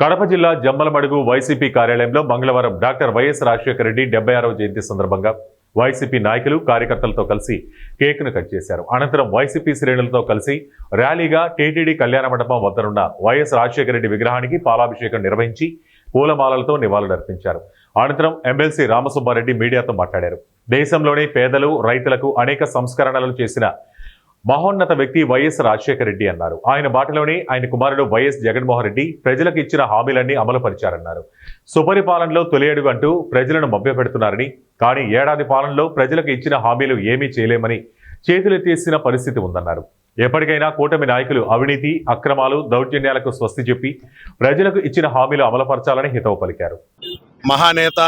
కడప జిల్లా జమ్మలమడుగు వైసీపీ కార్యాలయంలో మంగళవారం డాక్టర్ వైఎస్ రాజశేఖర రెడ్డి 76వ జయంతి సందర్భంగా వైసీపీ నాయకులు కార్యకర్తలతో కలిసి కేక్ను కట్ చేశారు. అనంతరం వైసీపీ శ్రేణులతో కలిసి ర్యాలీగా టీటీడీ కళ్యాణ మండపం వద్దనున్న వైఎస్ రాజశేఖర రెడ్డి విగ్రహానికి పాలాభిషేకం నిర్వహించి పూలమాలలతో నివాళులర్పించారు. అనంతరం ఎమ్మెల్సీ రామసుబ్బారెడ్డి మీడియాతో మాట్లాడారు. దేశంలోని పేదలు, రైతులకు అనేక సంస్కరణలు చేసిన మహోన్నత వ్యక్తి వైఎస్ రాజశేఖర రెడ్డి అన్నారు. ఆయన బాటలోనే ఆయన కుమారుడు వైఎస్ జగన్మోహన్ రెడ్డి ప్రజలకు ఇచ్చిన హామీలన్నీ అమలు పరిచారన్నారు. సుపరిపాలనలో తొలి అడుగు అంటూ ప్రజలను మభ్యపెడుతున్నారని, కానీ ఏడాది పాలనలో ప్రజలకు ఇచ్చిన హామీలు ఏమీ చేయలేమని చేతులెత్తేసిన పరిస్థితి ఉందన్నారు. ఎప్పటికైనా కూటమి నాయకులు అవినీతి, అక్రమాలు, దౌర్జన్యాలకు స్వస్తి చెప్పి ప్రజలకు ఇచ్చిన హామీలు అమలుపరచాలని హితవు పలికారు. మహానేత,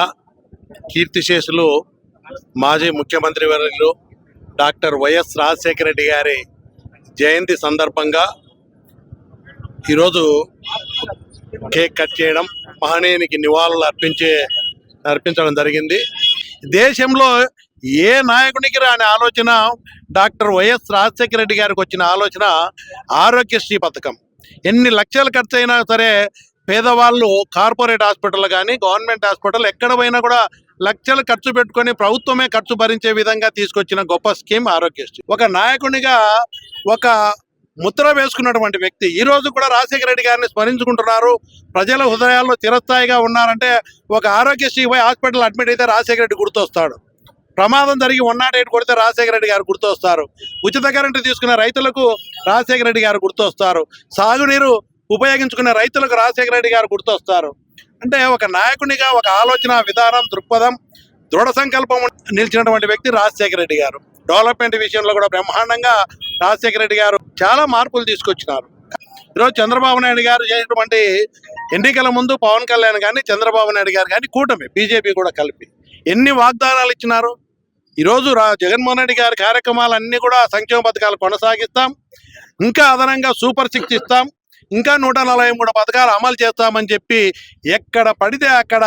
కీర్తిశేషులు, మాజీ ముఖ్యమంత్రి వర్యులు డాక్టర్ వైఎస్ రాజశేఖర రెడ్డి గారి జయంతి సందర్భంగా ఈరోజు కేక్ కట్ చేయడం, మహనీయునికి నివాళులు అర్పించడం జరిగింది. దేశంలో ఏ నాయకునికి రాని ఆలోచన డాక్టర్ వైఎస్ రాజశేఖర రెడ్డి గారికి వచ్చిన ఆలోచన ఆరోగ్యశ్రీ పథకం. ఎన్ని లక్షలు ఖర్చు అయినా సరే పేదవాళ్ళు కార్పొరేట్ హాస్పిటల్ కానీ గవర్నమెంట్ హాస్పిటల్ ఎక్కడ పోయినా కూడా లక్షలు ఖర్చు పెట్టుకొని ప్రభుత్వమే ఖర్చు భరించే విధంగా తీసుకొచ్చిన గొప్ప స్కీమ్ ఆరోగ్యశ్రీ. ఒక నాయకునిగా ఒక ముద్ర వేసుకున్నటువంటి వ్యక్తి ఈ రోజు కూడా రాజశేఖర రెడ్డి గారిని స్మరించుకుంటున్నారు. ప్రజల హృదయాల్లో చిరస్థాయిగా ఉన్నారంటే ఒక ఆరోగ్యశ్రీ పోయి హాస్పిటల్ అడ్మిట్ అయితే రాజశేఖర రెడ్డి గుర్తొస్తాడు. ప్రమాదం జరిగి 108 కొడితే రాజశేఖర రెడ్డి గారు గుర్తొస్తారు. ఉచిత కరెంటు తీసుకునే రైతులకు రాజశేఖర రెడ్డి గారు గుర్తొస్తారు. సాగునీరు ఉపయోగించుకునే రైతులకు రాజశేఖర రెడ్డి గారు గుర్తొస్తారు. అంటే ఒక నాయకునిగా ఒక ఆలోచన విధానం, దృక్పథం, దృఢ సంకల్పం నిలిచినటువంటి వ్యక్తి రాజశేఖర రెడ్డి గారు. డెవలప్మెంట్ విషయంలో కూడా బ్రహ్మాండంగా రాజశేఖర రెడ్డి గారు చాలా మార్పులు తీసుకొచ్చినారు. ఈరోజు చంద్రబాబు నాయుడు గారు చేసినటువంటి ఎన్నికల ముందు పవన్ కళ్యాణ్ కానీ, చంద్రబాబు నాయుడు గారు కానీ, కూటమి బీజేపీ కూడా కలిపి ఎన్ని వాగ్దానాలు ఇచ్చినారు. ఈరోజు జగన్మోహన్ రెడ్డి గారి కార్యక్రమాలన్నీ కూడా సంక్షేమ పథకాలు కొనసాగిస్తాం, ఇంకా అదనంగా సూపర్ 6 ఇస్తాం, ఇంకా 143 పథకాలు అమలు చేస్తామని చెప్పి ఎక్కడ పడితే అక్కడ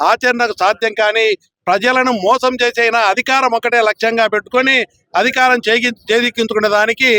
ఆచరణకు సాధ్యం కానీ ప్రజలను మోసం చేసైనా అధికారం ఒకటే లక్ష్యంగా పెట్టుకొని అధికారం చేజిక్కించుకునే దానికి